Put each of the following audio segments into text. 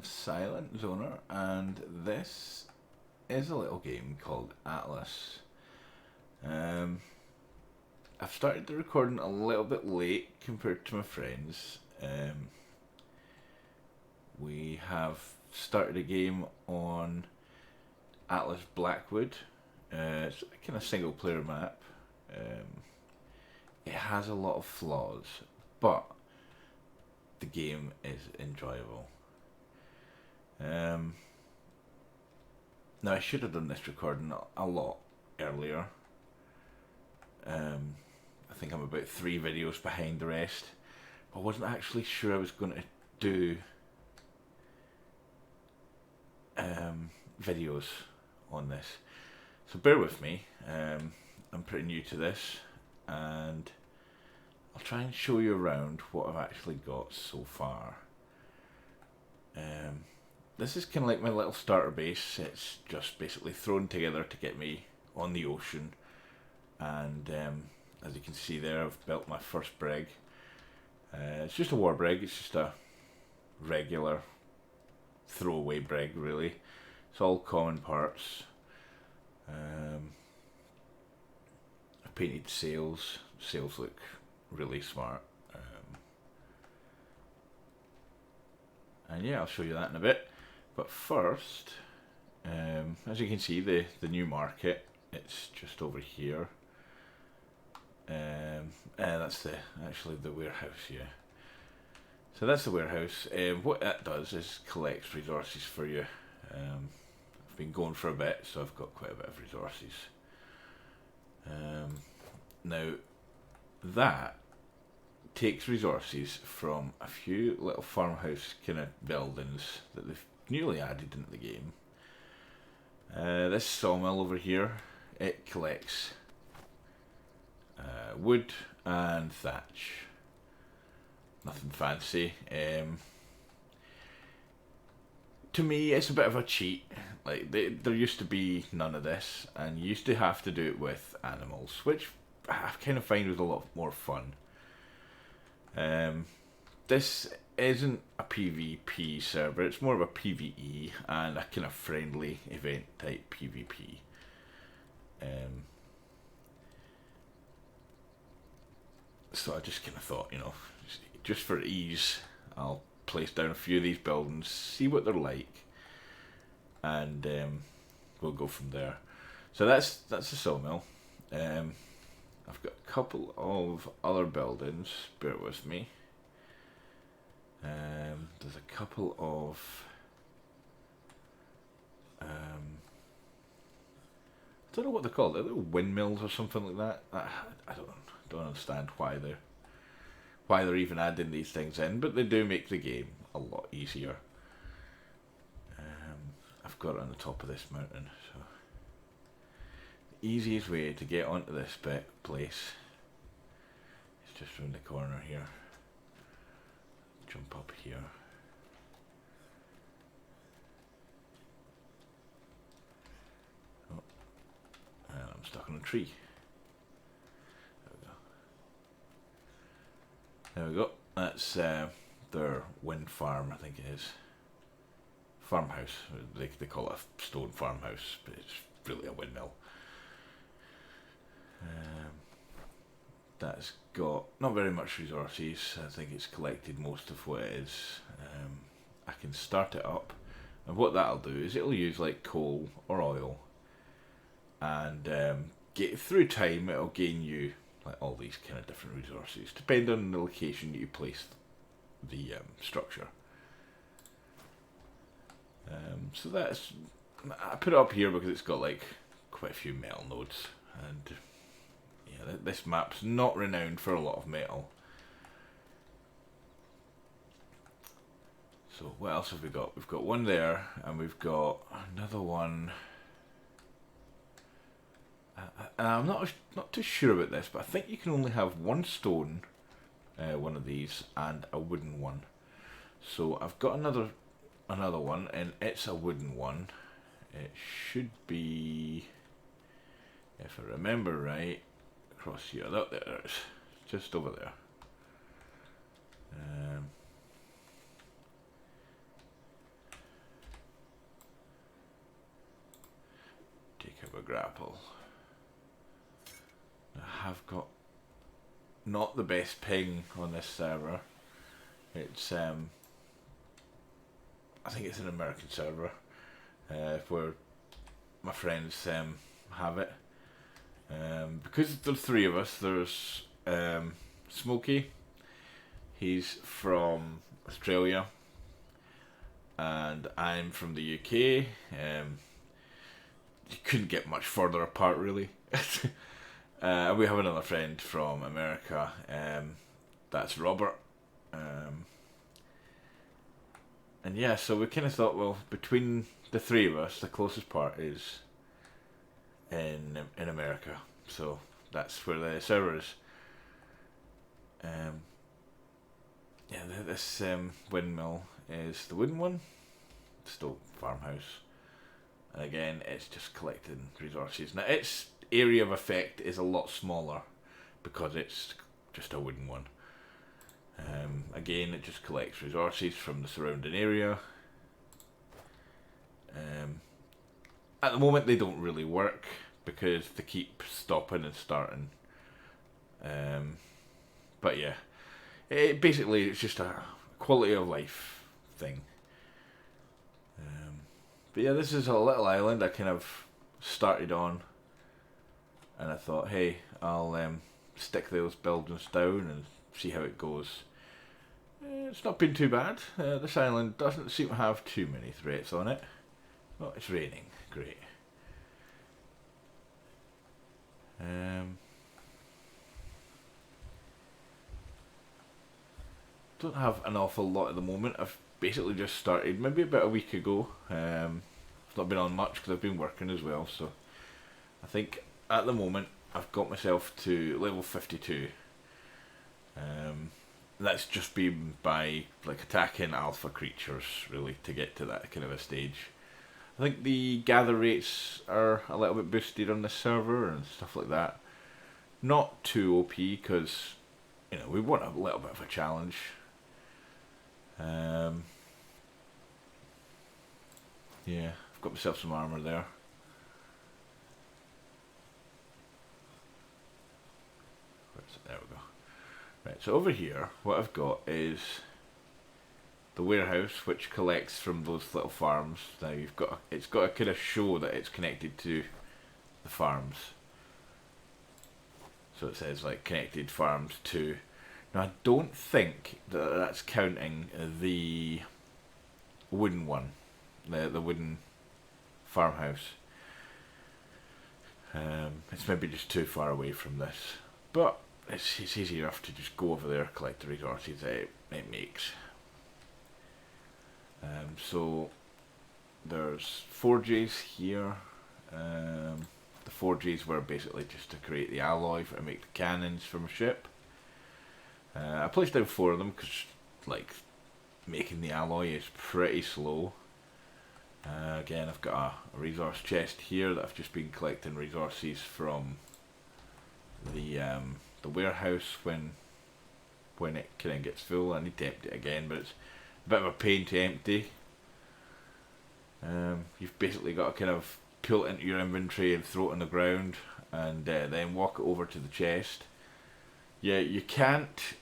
Silent Zoner, and this is a little game called Atlas. Um, I've started the recording a little bit late compared to my friends. We have started a game on Atlas Blackwood. It's a kind of single player map. It has a lot of flaws, but the game is enjoyable. Now I should have done this recording a lot earlier. I think I'm about 3 videos behind the rest. I wasn't actually sure I was going to do videos on this, so bear with me. I'm pretty new to this, and I'll try and show you around what I've actually got so far. This is kind of like my little starter base. It's just basically thrown together to get me on the ocean, and as you can see there, I've built my first brig. It's just a war brig. It's just a regular throwaway brig, really. It's all common parts. I've painted sails. Sails look really smart. And yeah, I'll show you that in a bit. But first, as you can see, the new market, it's just over here. That's actually the warehouse, yeah. So that's the warehouse. What that does is collects resources for you. I've been going for a bit, so I've got quite a bit of resources. Now, that takes resources from a few little farmhouse kind of buildings that they've newly added into the game. This sawmill over here, it collects wood and thatch. Nothing fancy. To me, it's a bit of a cheat. Like there used to be none of this, and you used to have to do it with animals, which I kind of find was a lot more fun. This isn't a PvP server, it's more of a PvE and a kind of friendly event type PvP. So I just kind of thought, just for ease, I'll place down a few of these buildings, see what they're like, and we'll go from there. So that's the sawmill. I've got a couple of other buildings, bear with me. There's a couple of I don't know what they're called. Are they windmills or something like that? I don't understand why they're even adding these things in, but they do make the game a lot easier. I've got it on the top of this mountain, so the easiest way to get onto this place is just round the corner here. Jump up here. Oh, and I'm stuck on a tree. There we go. That's their wind farm, I think it is. Farmhouse. They call it a stone farmhouse, but it's really a windmill. That's got not very much resources. I think it's collected most of what it is. I can start it up, and what that'll do is it'll use like coal or oil, and get through time it'll gain you like all these kind of different resources, depending on the location that you place the structure. So that's, I put it up here because it's got like quite a few metal nodes, and yeah, this map's not renowned for a lot of metal. So what else have we got? We've got one there, and we've got another one. And I'm not too sure about this, but I think you can only have one stone, one of these, and a wooden one. So I've got another one, and it's a wooden one. It should be, if I remember right, across here. There it is, just over there. grapple. I have got not the best ping on this server. It's I think it's an American server where my friends have it. Because there's three of us. There's Smokey. He's from Australia, and I'm from the UK. You couldn't get much further apart, really. We have another friend from America. That's Robert. And yeah, so we kind of thought, well, between the three of us, the closest part is in America. So that's where the server is. Yeah, this windmill is the wooden one. Still farmhouse. And again, it's just collecting resources. Now, its area of effect is a lot smaller because it's just a wooden one. Again, it just collects resources from the surrounding area. At the moment, they don't really work because they keep stopping and starting. But yeah, basically it's just a quality of life thing. But yeah, this is a little island I kind of started on, and I thought, hey, I'll stick those buildings down and see how it goes. It's not been too bad. This island doesn't seem to have too many threats on it. Oh, it's raining. Great. Don't have an awful lot at the moment. I've basically just started maybe about a week ago. It's not been on much because I've been working as well, so I think at the moment I've got myself to level 52. That's just been by like attacking alpha creatures really to get to that kind of a stage. I think the gather rates are a little bit boosted on this server and stuff like that. Not too OP because, you know, we want a little bit of a challenge. Yeah, I've got myself some armour there. There we go. Right, so over here, what I've got is the warehouse, which collects from those little farms. Now it's got to kind of show that it's connected to the farms. So it says like connected farms to. Now I don't think that that's counting the wooden one, the wooden farmhouse. It's maybe just too far away from this, but it's easy enough to just go over there, collect the resources that it makes. So there's forges here. The forges were basically just to create the alloy to make the cannons for my ship. I placed down 4 of them because like making the alloy is pretty slow. Again, I've got a resource chest here that I've just been collecting resources from the warehouse when it kind of gets full. I need to empty it again, but it's a bit of a pain to empty. You've basically got to kind of pull it into your inventory and throw it on the ground and then walk it over to the chest. Yeah, you can't.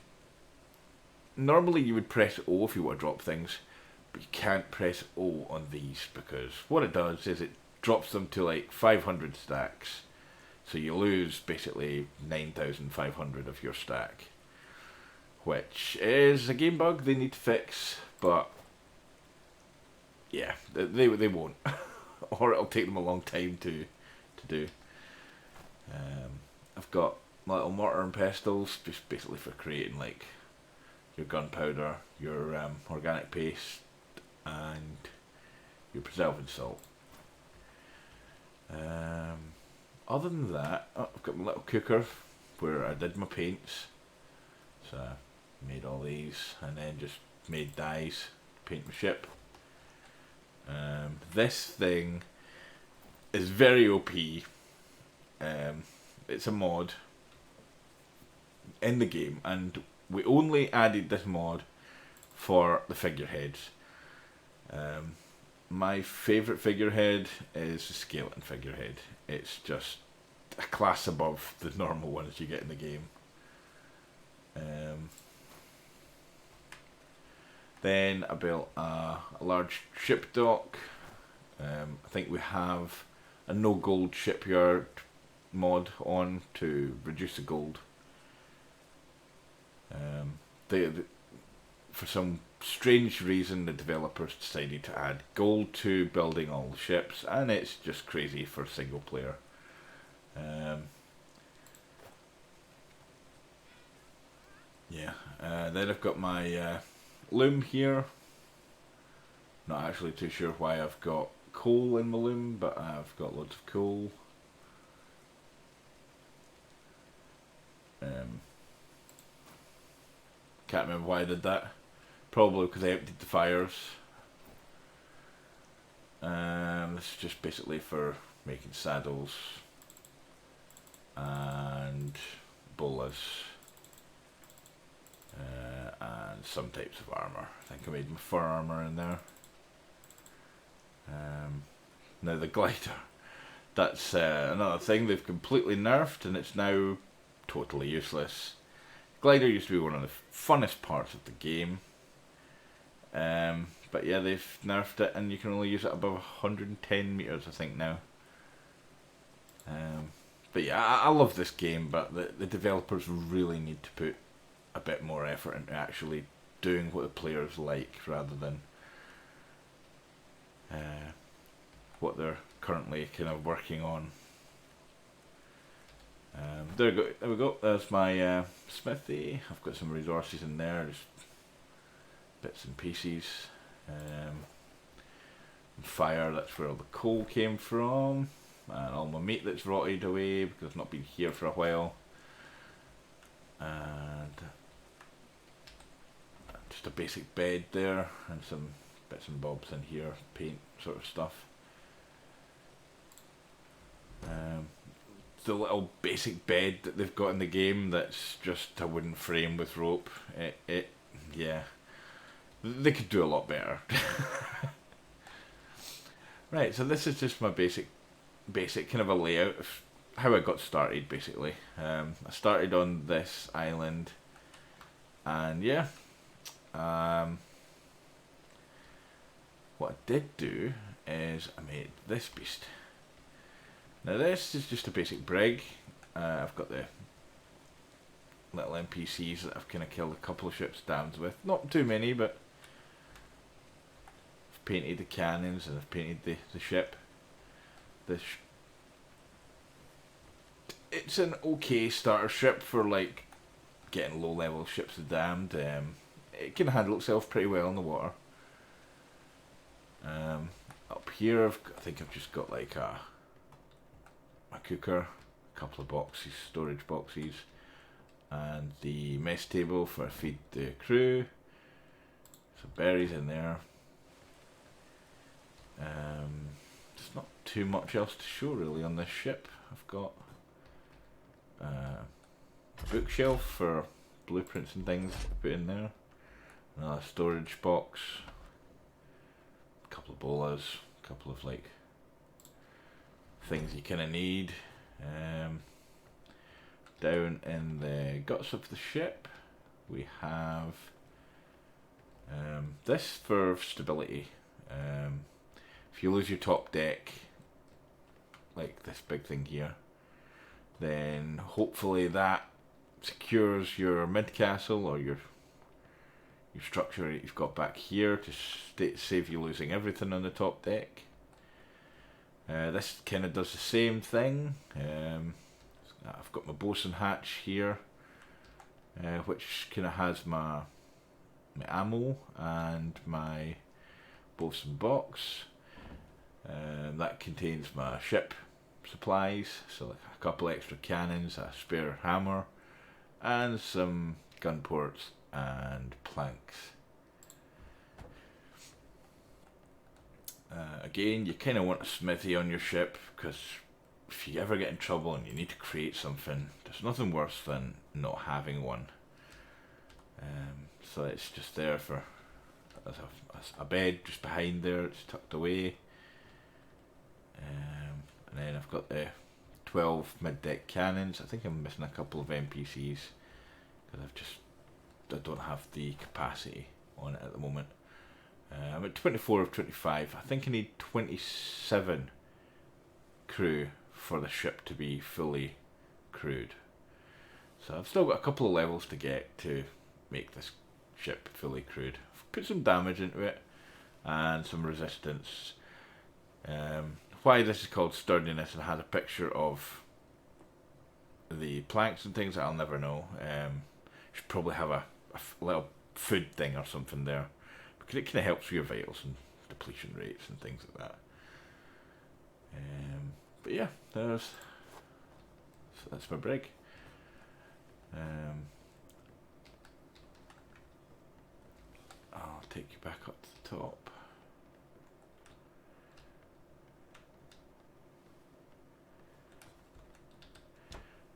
Normally you would press O if you want to drop things, but you can't press O on these because what it does is it drops them to like 500 stacks. So you lose basically 9,500 of your stack, which is a game bug they need to fix, but yeah, they won't, or it'll take them a long time to do. I've got my little mortar and pestles, just basically for creating like your gunpowder, your organic paste, and your preserving salt. Other than that, I've got my little cooker where I did my paints. So I made all these and then just made dyes to paint my ship. This thing is very OP. It's a mod in the game, and we only added this mod for the figureheads. My favourite figurehead is the skeleton figurehead. it's just a class above the normal ones you get in the game. Then I built a large ship dock. I think we have a no gold shipyard mod on to reduce the gold. For some strange reason, the developers decided to add gold to building all the ships, and it's just crazy for single player. Then I've got my loom here. Not actually too sure why I've got coal in my loom, but I've got loads of coal. Can't remember why I did that. Probably because I emptied the fires. This is just basically for making saddles and bolas and some types of armour. I think I made my fur armour in there. Now the glider, that's another thing they've completely nerfed, and it's now totally useless. Glider used to be one of the funnest parts of the game, but yeah, they've nerfed it, and you can only use it above 110 meters, I think now. But yeah, I love this game, but the developers really need to put a bit more effort into actually doing what the players like, rather than what they're currently kind of working on. There we go. There's my smithy. I've got some resources in there, just bits and pieces. Fire, that's where all the coal came from, and all my meat that's rotted away because I've not been here for a while. And just a basic bed there, and some bits and bobs in here, paint sort of stuff. The little basic bed that they've got in the game, that's just a wooden frame with rope. Yeah, they could do a lot better. Right, so this is just my basic kind of a layout of how I got started, basically. I started on this island, and yeah, what I did do is I made this beast. Now this is just a basic brig. I've got the little NPCs that I've kind of killed a couple of ships' dams with. Not too many, but I've painted the cannons and I've painted the ship. It's an okay starter ship for like getting low level ships damned. It can handle itself pretty well in the water. Up here I think I've just got like a cooker, a couple of boxes, storage boxes, and the mess table for feed the crew. Some berries in there. There's not too much else to show really on this ship. I've got a bookshelf for blueprints and things to put in there. Another storage box. A couple of bolas, a couple of like things you kind of need. Down in the guts of the ship we have this for stability. If you lose your top deck, like this big thing here, then hopefully that secures your mid castle or your structure that you've got back here to save you losing everything on the top deck. This kind of does the same thing. I've got my bosun hatch here, which kind of has my ammo and my bosun box. That contains my ship supplies, so like a couple extra cannons, a spare hammer, and some gun ports and planks. Again, you kind of want a smithy on your ship, because if you ever get in trouble and you need to create something, there's nothing worse than not having one. So it's just there for as a bed just behind there, it's tucked away. And then I've got the 12 mid-deck cannons. I think I'm missing a couple of NPCs because I don't have the capacity on it at the moment. I'm at 24 of 25. I think I need 27 crew for the ship to be fully crewed. So I've still got a couple of levels to get to make this ship fully crewed. I've put some damage into it and some resistance. Why this is called sturdiness and had a picture of the planks and things, I'll never know. Should probably have a little food thing or something there, because it kind of helps with your vitals and depletion rates and things like that. But yeah, so that's my brig. I'll take you back up to the top.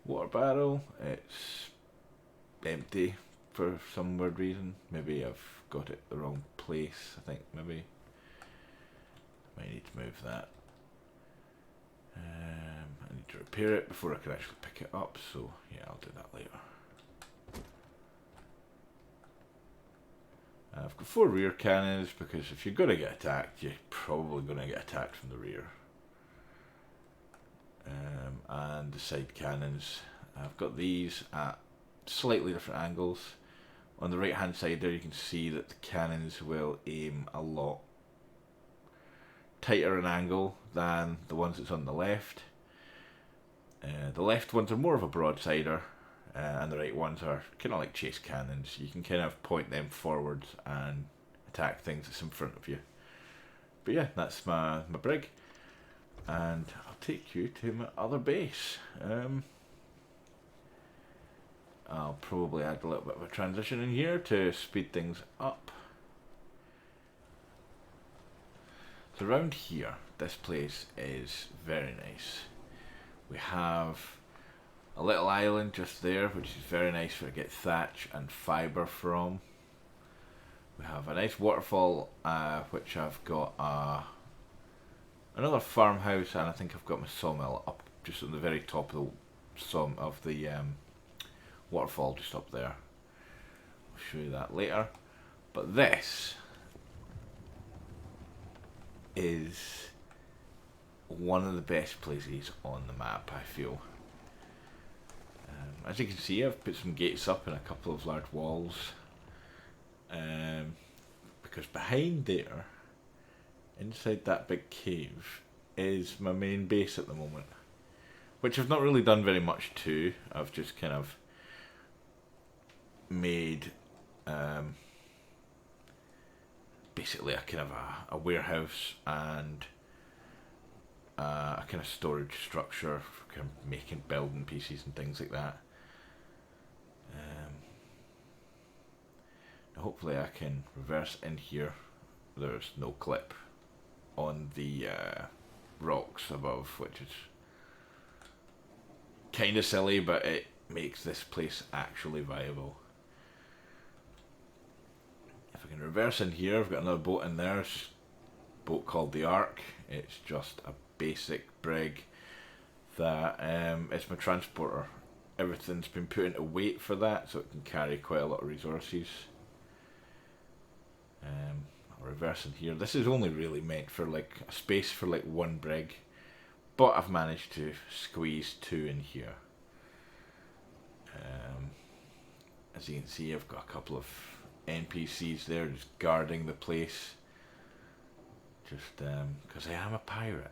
Water barrel, it's empty for some weird reason. Maybe I've got it the wrong place. I think maybe I might need to move that. I need to repair it before I can actually pick it up, so yeah, I'll do that later. I've got 4 rear cannons because if you're going to get attacked, you're probably going to get attacked from the rear. And the side cannons, I've got these at slightly different angles. On the right hand side there you can see that the cannons will aim a lot tighter an angle than the ones that's on the left. The left ones are more of a broadsider, and the right ones are kind of like chase cannons. You can kind of point them forwards and attack things that's in front of you. But yeah, that's my brig, and I'll take you to my other base. I'll probably add a little bit of a transition in here to speed things up. So around here, this place is very nice. We have a little island just there, which is very nice for to get thatch and fibre from. We have a nice waterfall, which I've got another farmhouse, and I think I've got my sawmill up just on the very top of the waterfall, just up there. I'll show you that later. But this is one of the best places on the map, I feel. As you can see, I've put some gates up and a couple of large walls, because behind there, inside that big cave, is my main base at the moment, which I've not really done very much to. I've just kind of made basically a kind of a warehouse and a kind of storage structure for kind of making building pieces and things like that. Hopefully I can reverse in here. There's no clip on the rocks above, which is kind of silly, but it makes this place actually viable. If I can reverse in here, I've got another boat in there. It's a boat called the Ark. It's just a basic brig that it's my transporter. Everything's been put into weight for that, so it can carry quite a lot of resources. I'll reverse in here. This is only really meant for like a space for like one brig, but I've managed to squeeze 2 in here. As you can see, I've got a couple of NPCs there just guarding the place, just because I am a pirate.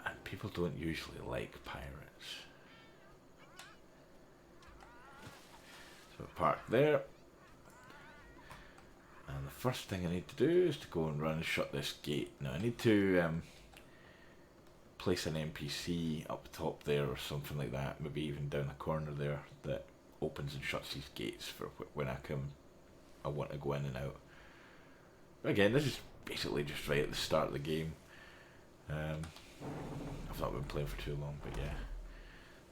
And people don't usually like pirates. So park there. And the first thing I need to do is to go and run and shut this gate. Now I need to place an NPC up top there or something like that, maybe even down the corner there, that opens and shuts these gates for when I want to go in and out. But again, this is basically just right at the start of the game. I've not been playing for too long, but yeah.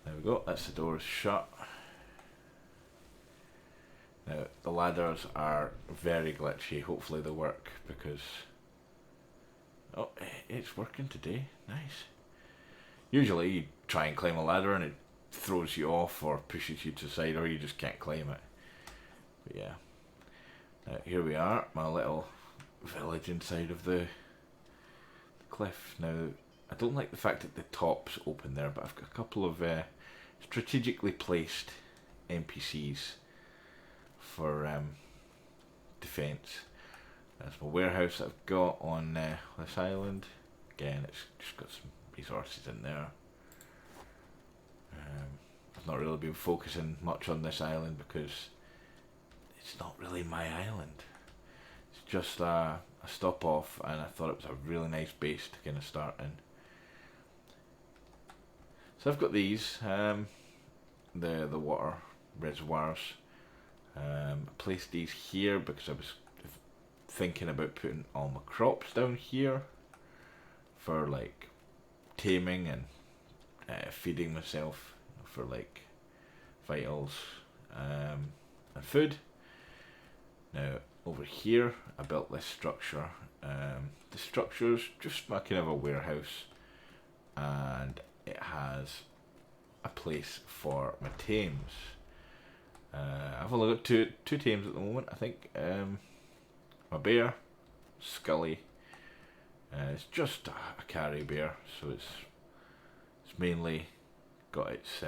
There we go, that's the doors shut. Now, the ladders are very glitchy. Hopefully they work because... Oh, it's working today. Nice. Usually you try and climb a ladder and it throws you off or pushes you to the side, or you just can't climb it. But yeah. Now, here we are, my little village inside of the cliff. Now, I don't like the fact that the top's open there, but I've got a couple of strategically placed NPCs for defence. That's my warehouse that I've got on this island. Again, it's just got some resources in there. I've not really been focusing much on this island because it's not really my island. It's just a stop off, and I thought it was a really nice base to kind of start in. So I've got these, the water reservoirs. I placed these here because I was thinking about putting all my crops down here for like taming and feeding myself for like vitals and food. Now over here I built this structure. The structure's just my kind of a warehouse, and it has a place for my tames. I've only got two tames at the moment, I think. My bear, Scully. It's just a carry bear, so it's mainly got its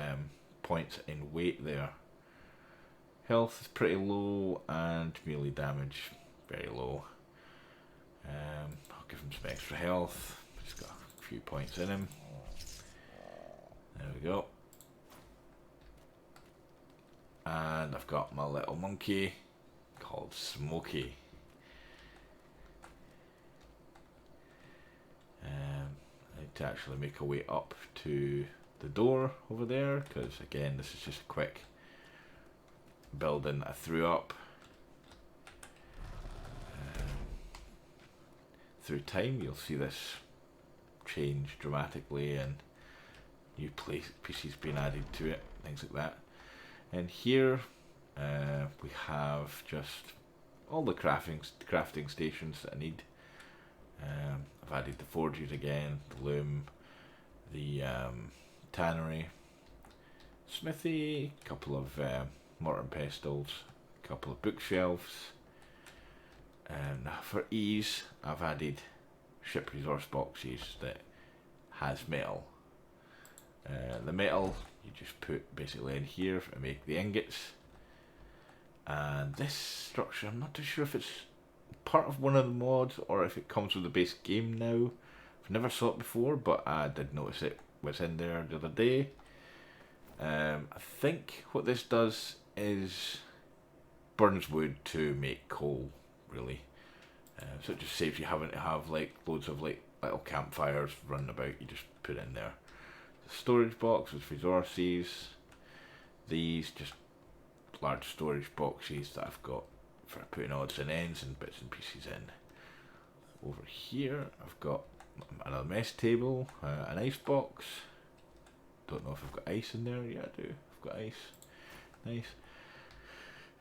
points in weight there. Health is pretty low, and melee damage very low. I'll give him some extra health. He's got a few points in him. There we go. And I've got my little monkey called Smokey. I need to actually make a way up to the door over there, because again this is just a quick building I threw up. Through time you'll see this change dramatically and new pieces being added to it, things like that. And here we have just all the crafting stations that I need. I've added the forges again, the loom, the tannery, smithy, a couple of mortar and pestles, a couple of bookshelves. Now for ease, I've added ship resource boxes that has metal. The metal you just put basically in here and make the ingots. And this structure, I'm not too sure if it's part of one of the mods or if it comes with the base game now. I've never saw it before, but I did notice it was in there the other day. I think what this does is burns wood to make coal, really. So it just saves you having to have like loads of like little campfires running about. You just put in there. The storage box with resources. These just large storage boxes that I've got for putting odds and ends and bits and pieces in. Over here I've got another mess table, an ice box. Don't know if I've got ice in there. Yeah, I do. I've got ice. Nice.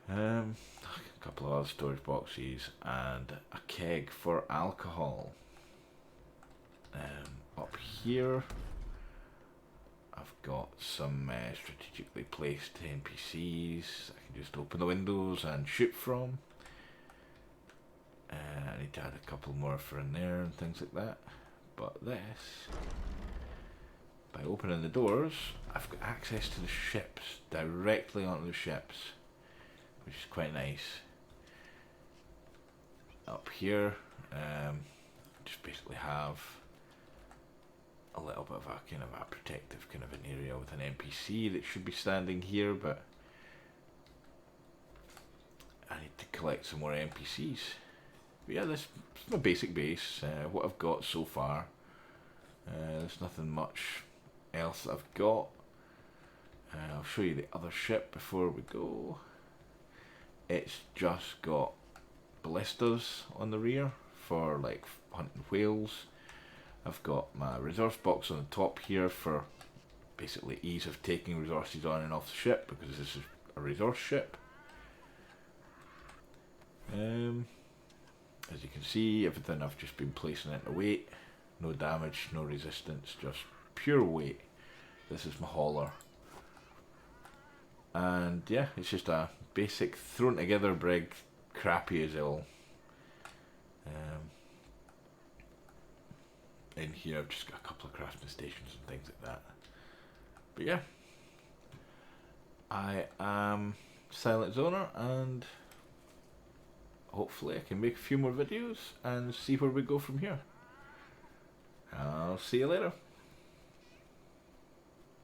A couple of other storage boxes and a keg for alcohol. Up here I've got some strategically placed NPCs I can just open the windows and shoot from. I need to add a couple more for in there and things like that. But this, by opening the doors, I've got access to the ships, directly onto the ships, which is quite nice. Up here, just basically have a little bit of a kind of a protective kind of an area with an NPC that should be standing here, but I need to collect some more NPCs. But yeah, this is my basic base, what I've got so far. There's nothing much else that I've got. I'll show you the other ship before we go. It's just got ballistas on the rear for like hunting whales. I've got my resource box on the top here for basically ease of taking resources on and off the ship, because this is a resource ship. As you can see, everything I've just been placing into weight. No damage, no resistance, just pure weight. This is my hauler. And yeah, it's just a basic thrown together brig, crappy as hell. In here I've just got a couple of crafting stations and things like that. But yeah, I am Silent Zoner, and hopefully I can make a few more videos and see where we go from here. I'll see you later.